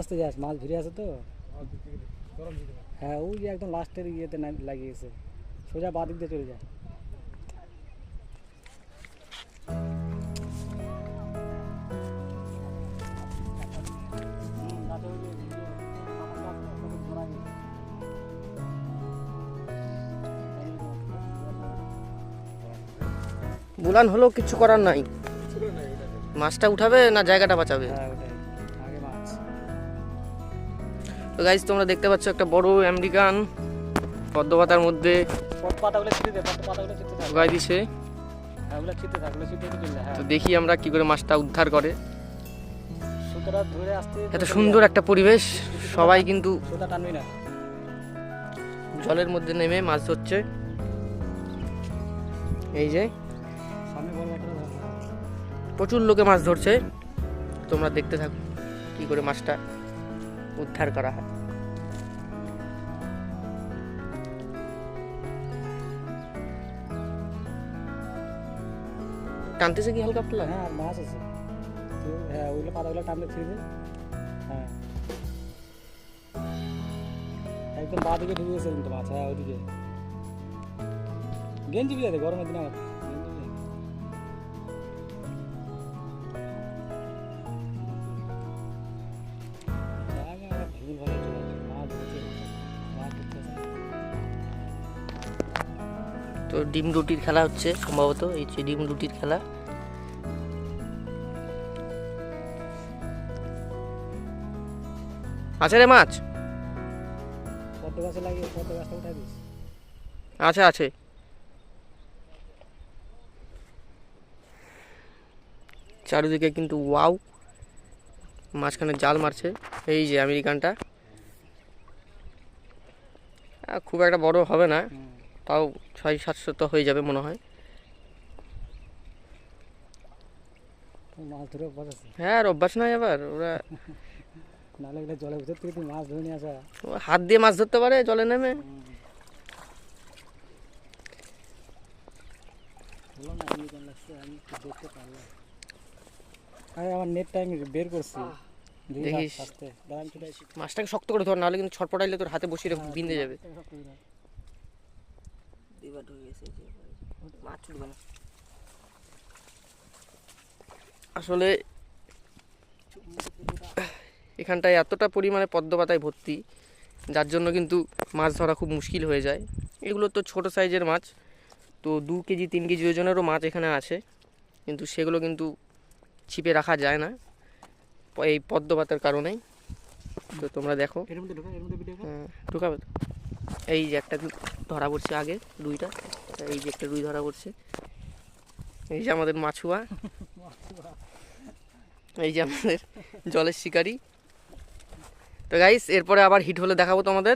আস্তে যাস, মাছ ভিড়ে আছে তো। হ্যাঁ ওই যে একদম লাস্টের ইয়েতে লাগিয়েছে, সোজা বাঁ দিক দিয়ে চলে যায়। বুলান হলেও কিছু করার নাই, মাছটা উঠাবে না জায়গাটা বাঁচাবে। হ্যাঁ ওটাই, আগে মাছ। তো গাইস তোমরা দেখতে পাচ্ছ একটা বড় আমেরিকান পদ্ম পাতার মধ্যে পাতাগুলো ছিটে দে, পাতাগুলো ছিটতে থাক। ঢুকাই দিছে। হ্যাঁ ওগুলো ছিটতে থাক, ওগুলো ছিটতে চলে। হ্যাঁ তো দেখি আমরা কি করে মাছটা উদ্ধার করে। সুতরাং ধরে আসতে এত সুন্দর একটা পরিবেশ, সবাই কিন্তু সুতা টানবি না। জলের মধ্যে নেমে মাছ ধরছে। এই যে সামনে বড় একটা প্রচুর লোকে মাছ ধরছে, তোমরা দেখতে থাকো কি করে মাছটা উদ্ধার করা হয়। টানতেছে কি হালকা পাতলা? হ্যাঁ আর মাছ আছে। হ্যাঁ ওইগুলো পাতাগুলো টানলে ছিঁড়ে দে। হ্যাঁ একদম বাঁ দিকে ঢুকে গেছে কিন্তু মাছ। হ্যাঁ ওইদিকে গেঞ্জি বিয়ে দে, গরমের দিনে আমার গেঞ্জি বিয়ে। ভুল ভালো চলে মাছ ধরছে, মাছ ধরছে। তো ডিম রুটির খেলা হচ্ছে সম্ভবত, এই যে ডিম রুটির খেলা। আছে রে মাছ? পদ্ম গাছে লাগিয়ে পদ্ম গাছটা উঠাই দিস। আছে আছে। চারিদিকে কিন্তু ওয়াও, মাঝখানে জাল মারছে। এই যে আমেরিকানটা খুব একটা বড় হবে না, তাও 600-700 তো হয়ে যাবে মনে হয়। মাছ ধরে অভ্যাস আছে। হ্যাঁ আর অভ্যাস নাই আবার ওরা, নাহলে এগুলো জলের ভিতর থেকে তুই মাছ ধরে নিয়ে আসা। হাত দিয়ে মাছ ধরতে পারে জলে নেমে। বললাম না আমেরিকান লাগছে, আমি দেখতে পারলাম। আরে আমার নেটটা আমি বের করছি, দেখিস আস্তে দাঁড়ান চলে আসি। মাছটাকে শক্ত করে ধর, নাহলে কিন্তু ছটপটাইলে তোর হাতে বসিয়ে বিঁধে যাবে। মাছ ছুটবে না আসলে, এখানটায় এতটা পরিমাণে পদ্ম পাতায় ভর্তি, যার জন্য কিন্তু মাছ ধরা খুব মুশকিল হয়ে যায়। এগুলো তো ছোট সাইজের মাছ, তো 2 কেজি 3 কেজি ওজনেরও মাছ এখানে আছে, কিন্তু সেগুলো কিন্তু ছিপে রাখা যায় না এই পদ্ম পাতার কারণেই। তো তোমরা দেখো, এর মধ্যে ঢোকা, এর মধ্যে ভিডিও কর। ঢুকাবে তো। এই যে একটা ধরা পড়ছে, আগে দুইটা, এই যে একটা রুই ধরা পড়ছে। এই যে আমাদের মাছুয়া, এই যে আমাদের জলের শিকারি। তো গাইস এরপরে আবার হিট হলে দেখাবো তোমাদের।